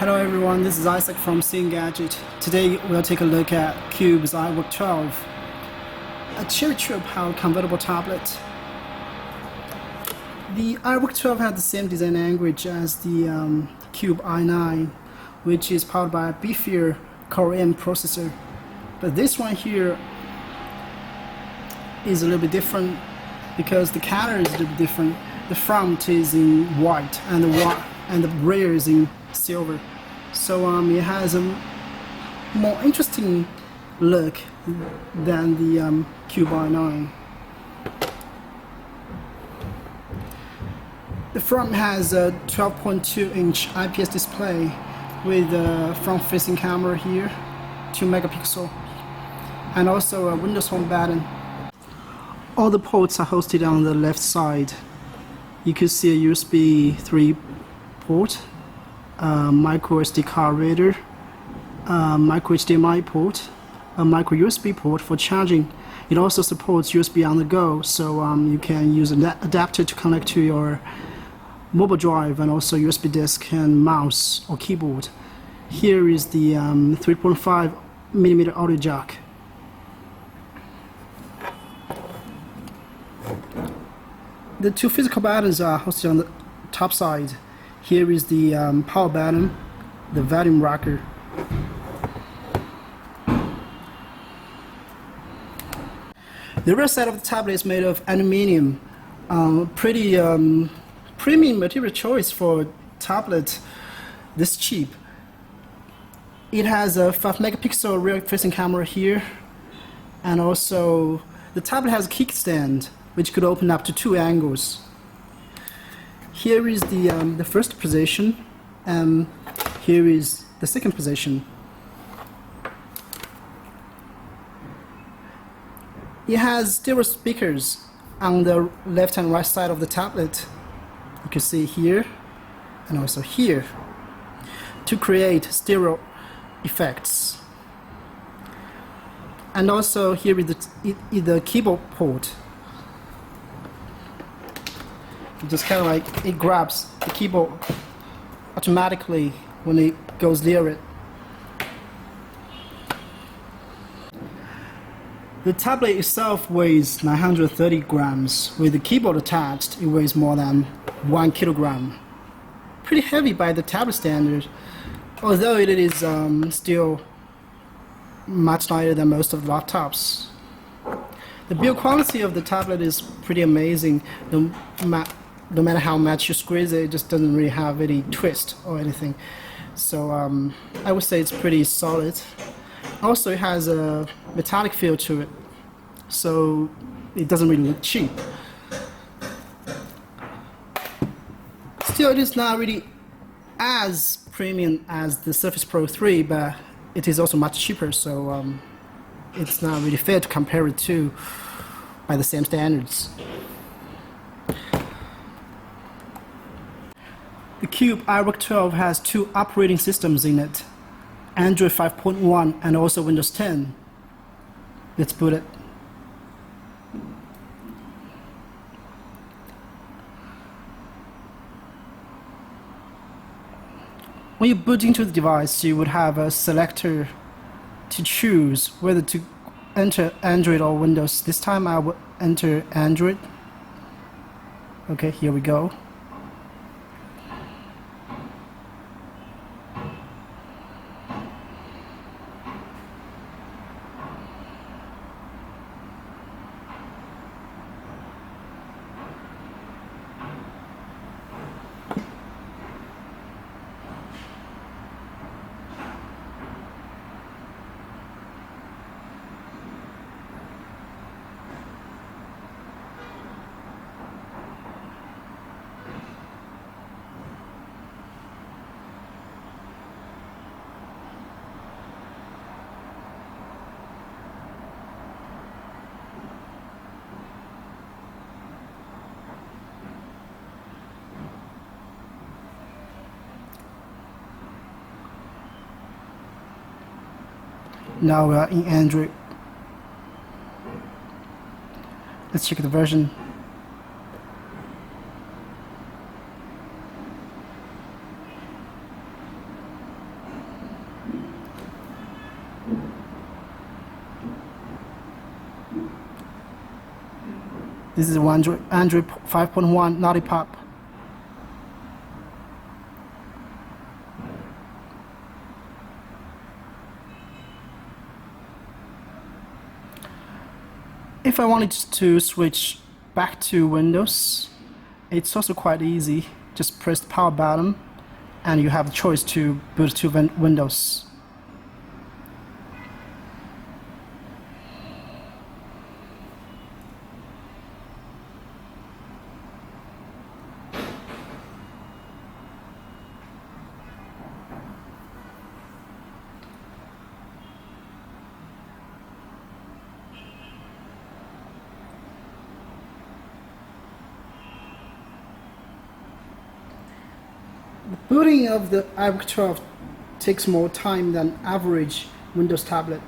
Hello everyone, this is Isaac from CThe Gadget. Today we'll take a look at Cube's iWork 12, a cherry trip powered convertible tablet. The iWork 12 had the same design language as the Cube i9, which is powered by a beefier Core M processor. But this one here is a little bit different because the color is a little bit different. The front is in white and the rear is in silver. So it has a more interesting look than the Cube i9. The front has a 12.2-inch IPS display with a front-facing camera here, 2 megapixel, and also a Windows Home button. All the ports are hosted on the left side. You can see a USB 3 port, micro SD card reader, micro HDMI port, a micro USB port for charging. It also supports USB on the go, so you can use an adapter to connect to your mobile drive, and also USB disk and mouse or keyboard. Here is the 3.5mm audio jack. The two physical buttons are hosted on the top side. Here is the power button, the volume rocker. The rear side of the tablet is made of aluminium. Pretty premium material choice for a tablet this cheap. It has a 5 megapixel rear facing camera here, and also the tablet has a kickstand which could open up to 2 angles. Here is the first position, and here is the second position. It has stereo speakers on the left and right side of the tablet. You can see here and also here to create stereo effects. And also here is the keyboard port. Just kind of like it grabs the keyboard automatically when it goes near it. The tablet itself weighs 930 grams. With the keyboard attached, it weighs more than 1 kilogram. Pretty heavy by the tablet standard, although it is still much lighter than most of the laptops. The build quality of the tablet is pretty amazing. No matter how much you squeeze it, it just doesn't really have any twist or anything. So I would say it's pretty solid. Also, it has a metallic feel to it, so it doesn't really look cheap. Still, it is not really as premium as the Surface Pro 3, but it is also much cheaper, so it's not really fair to compare it to by the same standards. The Cube iWork 12 has 2 operating systems in it, Android 5.1 and also Windows 10. Let's boot it. When you boot into the device, you would have a selector to choose whether to enter Android or Windows. This time I will enter Android. Okay, here we go. Now we are in Android. Let's check the version. This is Android 5.1 Lollipop. If I wanted to switch back to Windows, it's also quite easy. Just press the power button and you have the choice to boot to Windows. The booting of the iWork 12 takes more time than average Windows tablet.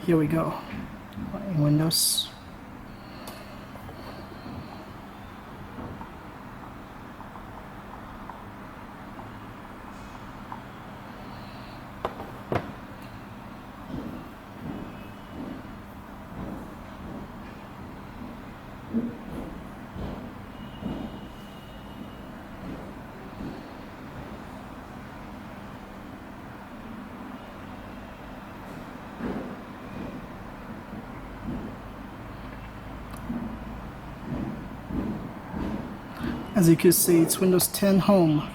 Here we go, in Windows. As you can see, it's Windows 10 Home,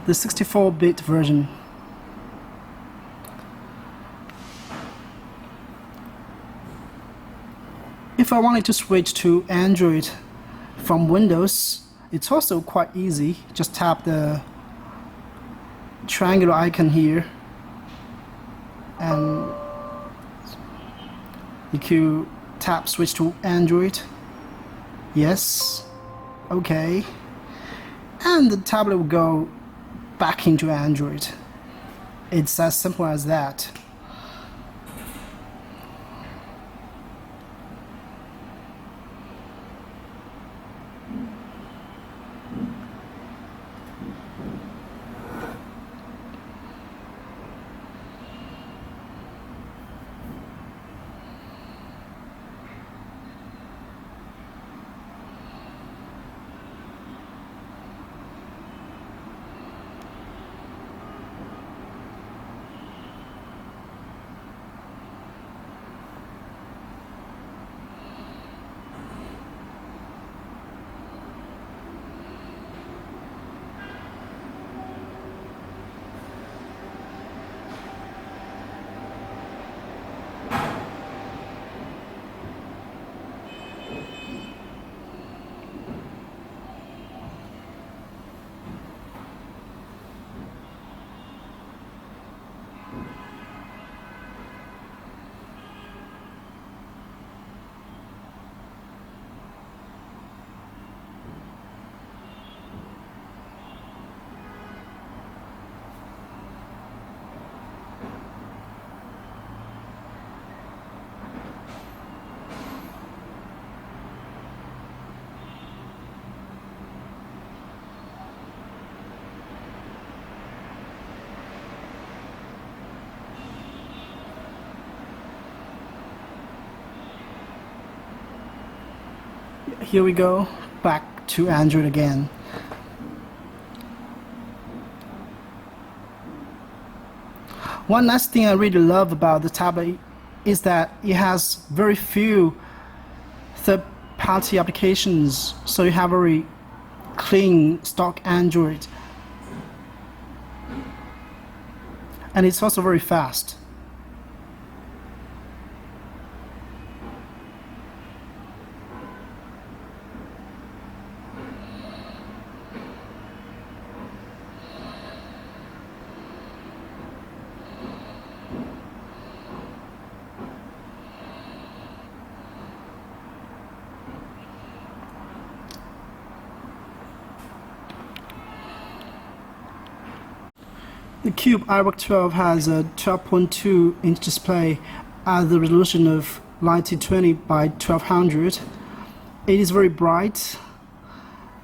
the 64-bit version. If I wanted to switch to Android from Windows, it's also quite easy. Just tap the triangular icon here and you can tap switch to Android. Yes. Okay. And the tablet will go back into Android. It's as simple as that. Here we go, back to Android again. One last thing I really love about the tablet is that it has very few third-party applications, so you have very clean stock Android, and it's also very fast. The Cube iWork 12 has a 12.2-inch display at the resolution of 1920 by 1200. It is very bright,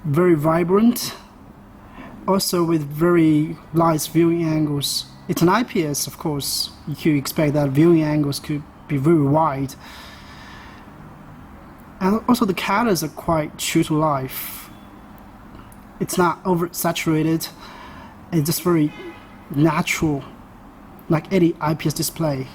very vibrant, also with very nice viewing angles. It's an IPS, of course. You could expect that viewing angles could be very wide. And also the colors are quite true to life. It's not oversaturated. It's just very natural, like any IPS display.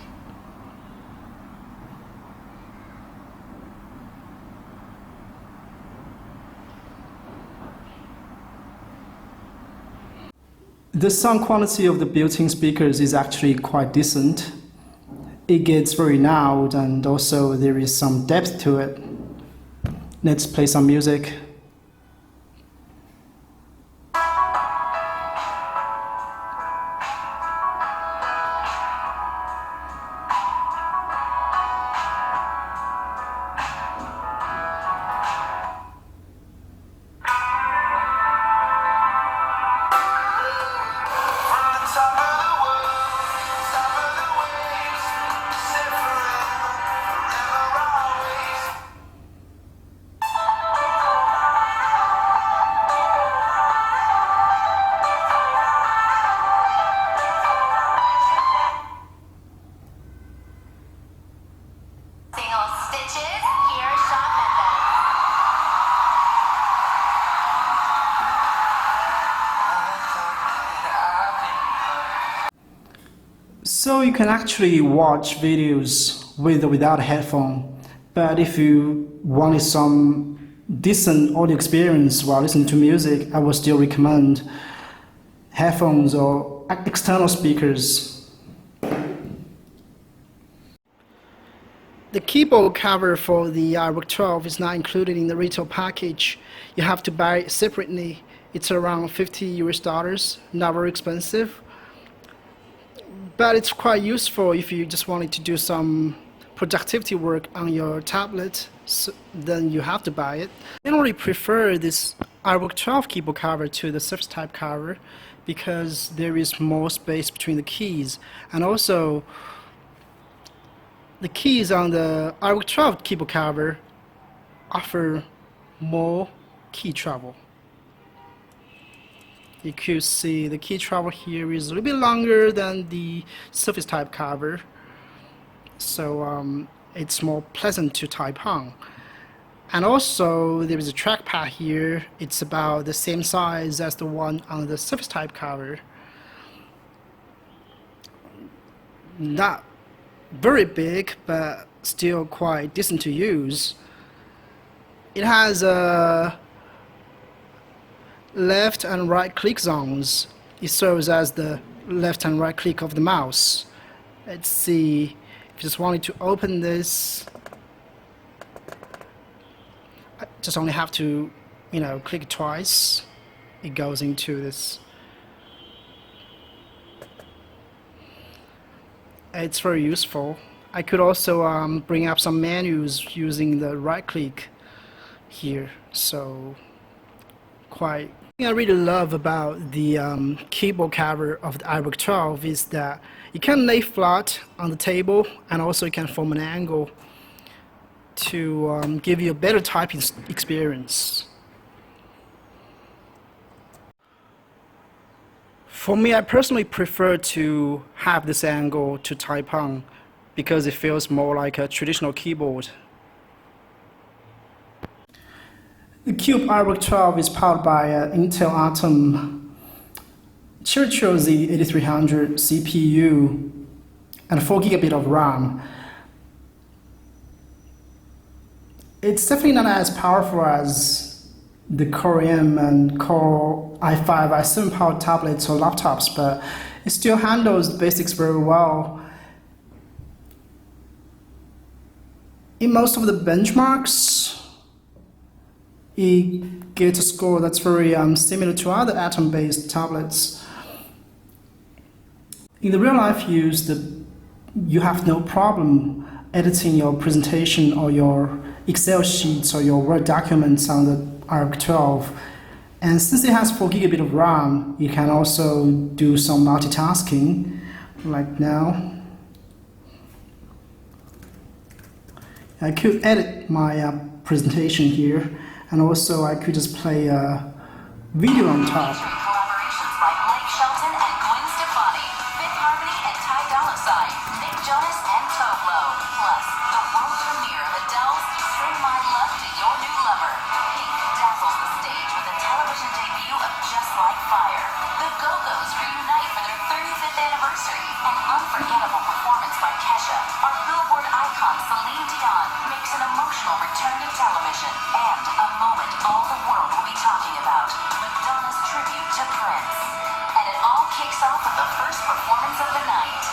The sound quality of the built-in speakers is actually quite decent. It gets very loud and also there is some depth to it. Let's play some music. So you can actually watch videos with or without a headphone, but if you wanted some decent audio experience while listening to music, I would still recommend headphones or external speakers. The keyboard cover for the iWork 12 is not included in the retail package. You have to buy it separately. It's around $50, not very expensive. But it's quite useful if you just wanted to do some productivity work on your tablet, so then you have to buy it. I generally prefer this iWork 12 keyboard cover to the Surface type cover because there is more space between the keys, and also the keys on the iWork 12 keyboard cover offer more key travel. You could see the key travel here is a little bit longer than the Surface type cover, so it's more pleasant to type on. And also there is a trackpad here. It's about the same size as the one on the Surface type cover. Not very big, but still quite decent to use. It has a left and right click zones. It serves as the left and right click of the mouse. Let's see, if you just wanted to open this, I just only have to, click twice. It goes into this. It's very useful. I could also bring up some menus using the right click here, so quite. The thing I really love about the keyboard cover of the iWork 12 is that you can lay flat on the table, and also you can form an angle to give you a better typing experience. For me, I personally prefer to have this angle to type on because it feels more like a traditional keyboard. The Cube iWork 12 is powered by an Intel Atom Z8300 CPU and 4 GB of RAM. It's definitely not as powerful as the Core M and Core i5, i7 powered tablets or laptops, but it still handles the basics very well. In most of the benchmarks, it gets a score that's very similar to other Atom-based tablets. In the real-life use, you have no problem editing your presentation or your Excel sheets or your Word documents on the iWork 12. And since it has 4 GB of RAM, you can also do some multitasking, like now. I could edit my presentation here, and also I could just play a video on top. alongside Nick Jonas and Toblo. Plus, the world premiere of Adele's Sing My Love to Your New Lover. Pink dazzles the stage with a television debut of Just Like Fire. The Go-Go's reunite for their 35th anniversary. An unforgettable performance by Kesha. Our Billboard icon Celine Dion makes an emotional return to television. And a moment all the world will be talking about. Madonna's tribute to Prince. And it all kicks off with the first performance of the night.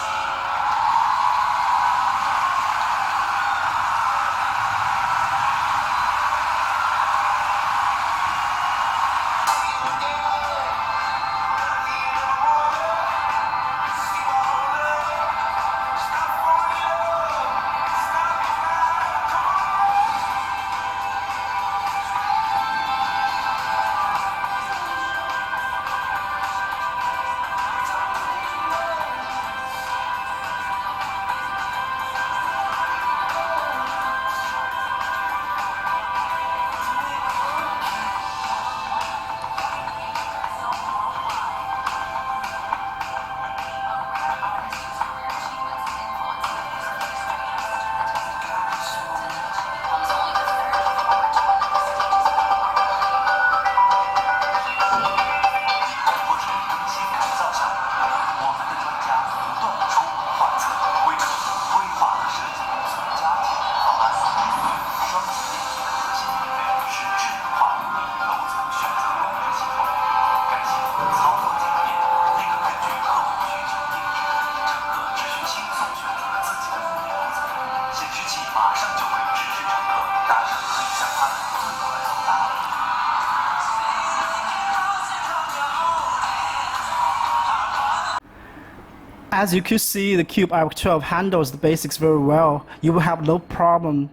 As you could see, the Cube iWork 12 handles the basics very well. You will have no problem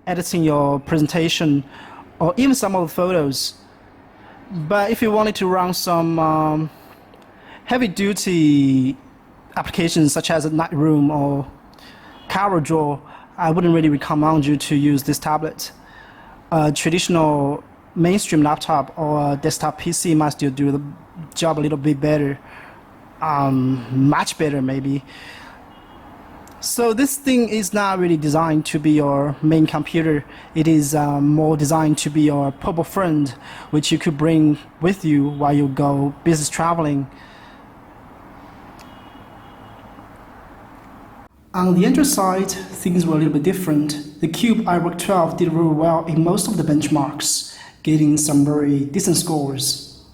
editing your presentation or even some of the photos. But if you wanted to run some heavy-duty applications such as a Lightroom or CorelDRAW, I wouldn't really recommend you to use this tablet. A traditional mainstream laptop or a desktop PC might still do the job a little bit better. Much better maybe. So this thing is not really designed to be your main computer. It is more designed to be your portable friend, which you could bring with you while you go business traveling. On the Android side, things were a little bit different. The Cube iWork 12 did very well in most of the benchmarks, getting some very decent scores.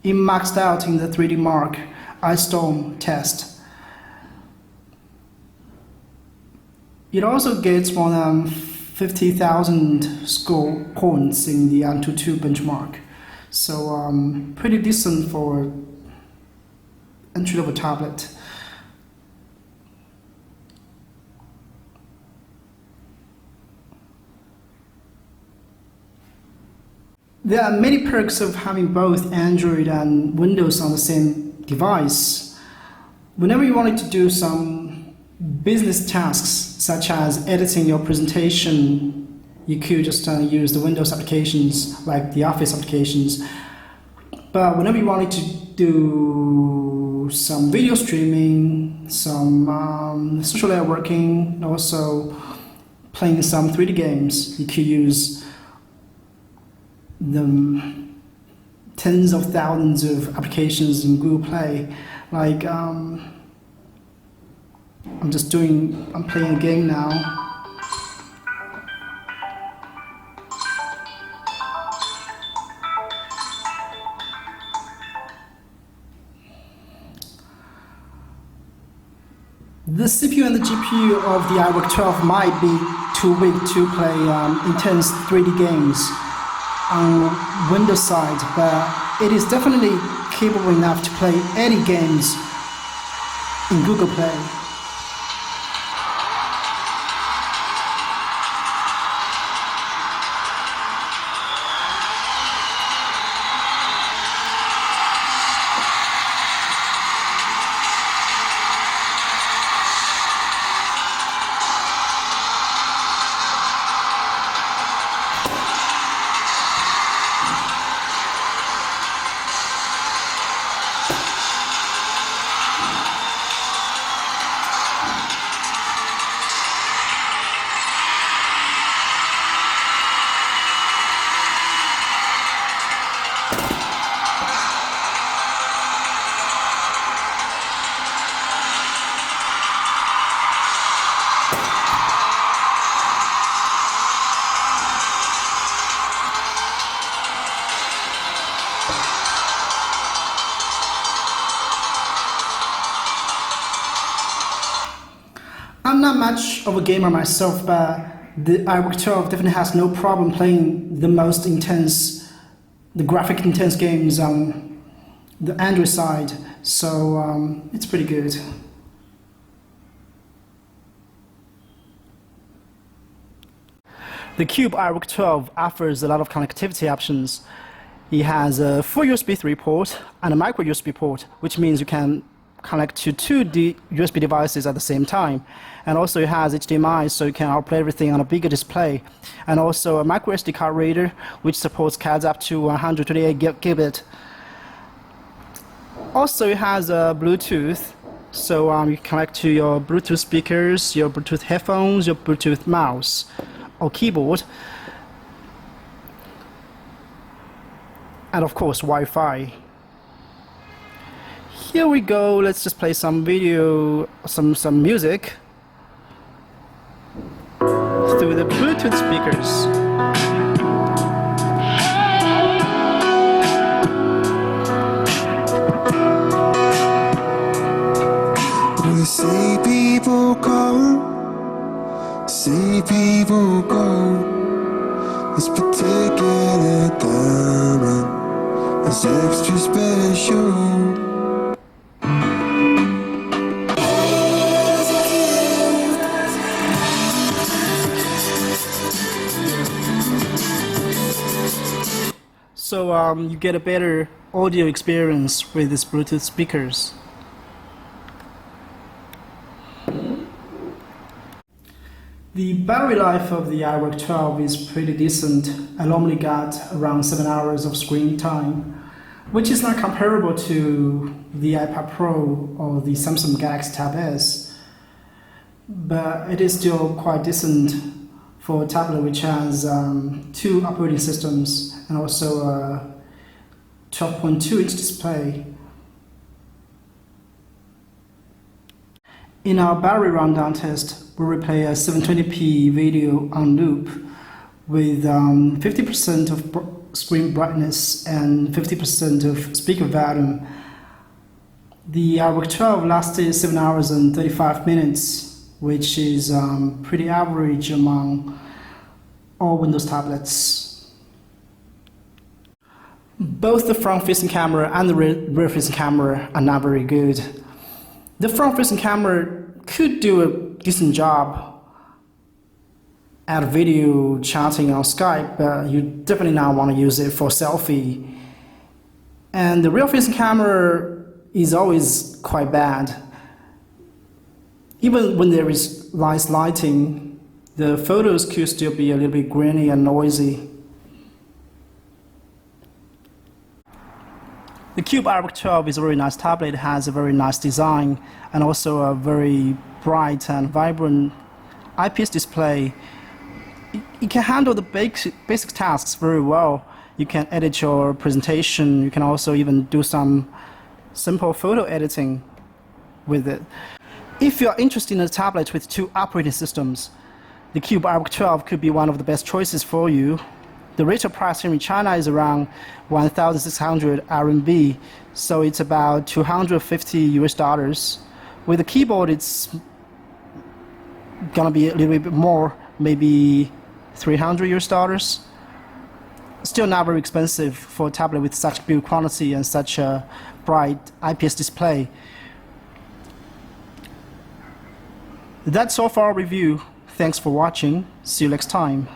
It maxed out in the 3D Mark iStorm test. It also gets more than 50,000 score points in the AnTuTu benchmark. So pretty decent for entry-level tablet. There are many perks of having both Android and Windows on the same device. Whenever you wanted to do some business tasks, such as editing your presentation, you could just use the Windows applications, like the Office applications. But whenever you wanted to do some video streaming, some social networking, and also playing some 3D games, you could use the tens of thousands of applications in Google Play. Like I'm playing a game now. The CPU and the GPU of the iWork 12 might be too weak to play intense 3D games on Windows side, but it is definitely capable enough to play any games in Google Play. I'm not much of a gamer myself, but the iWork 12 definitely has no problem playing the most intense, the graphic intense games on the Android side, so it's pretty good. The Cube iWork 12 offers a lot of connectivity options. It has a full USB 3 port and a micro USB port, which means you can connect to two USB devices at the same time. And also it has HDMI, so you can outplay everything on a bigger display. And also a micro SD card reader, which supports cards up to 128 gigabit. Also it has a Bluetooth, so you can connect to your Bluetooth speakers, your Bluetooth headphones, your Bluetooth mouse or keyboard. And of course Wi-Fi. Here we go, let's just play some video, some music through the Bluetooth speakers. We see people come, see people go. This particular diamond is extra special. So you get a better audio experience with these Bluetooth speakers. The battery life of the iWork 12 is pretty decent. I normally got around 7 hours of screen time, which is not comparable to the iPad Pro or the Samsung Galaxy Tab S, but it is still quite decent for a tablet which has two operating systems and also a 12.2-inch display. In our battery rundown test, we will play a 720p video on loop with 50% of screen brightness and 50% of speaker volume. The iWork 12 lasted 7 hours and 35 minutes, which is pretty average among all Windows tablets. Both the front-facing camera and the rear-facing camera are not very good. The front-facing camera could do a decent job at video chatting on Skype, but you definitely not want to use it for selfie. And the rear-facing camera is always quite bad. Even when there is nice lighting, the photos could still be a little bit grainy and noisy. The Cube iWork 12 is a very nice tablet. It has a very nice design and also a very bright and vibrant IPS display. It can handle the basic tasks very well. You can edit your presentation. You can also even do some simple photo editing with it. If you are interested in a tablet with two operating systems, the Cube iWork 12 could be one of the best choices for you. The retail price here in China is around 1,600 RMB, so it's about $250 US. With the keyboard, it's gonna be a little bit more, maybe $300 US. Still not very expensive for a tablet with such build quality and such a bright IPS display. That's all for our review. Thanks for watching. See you next time.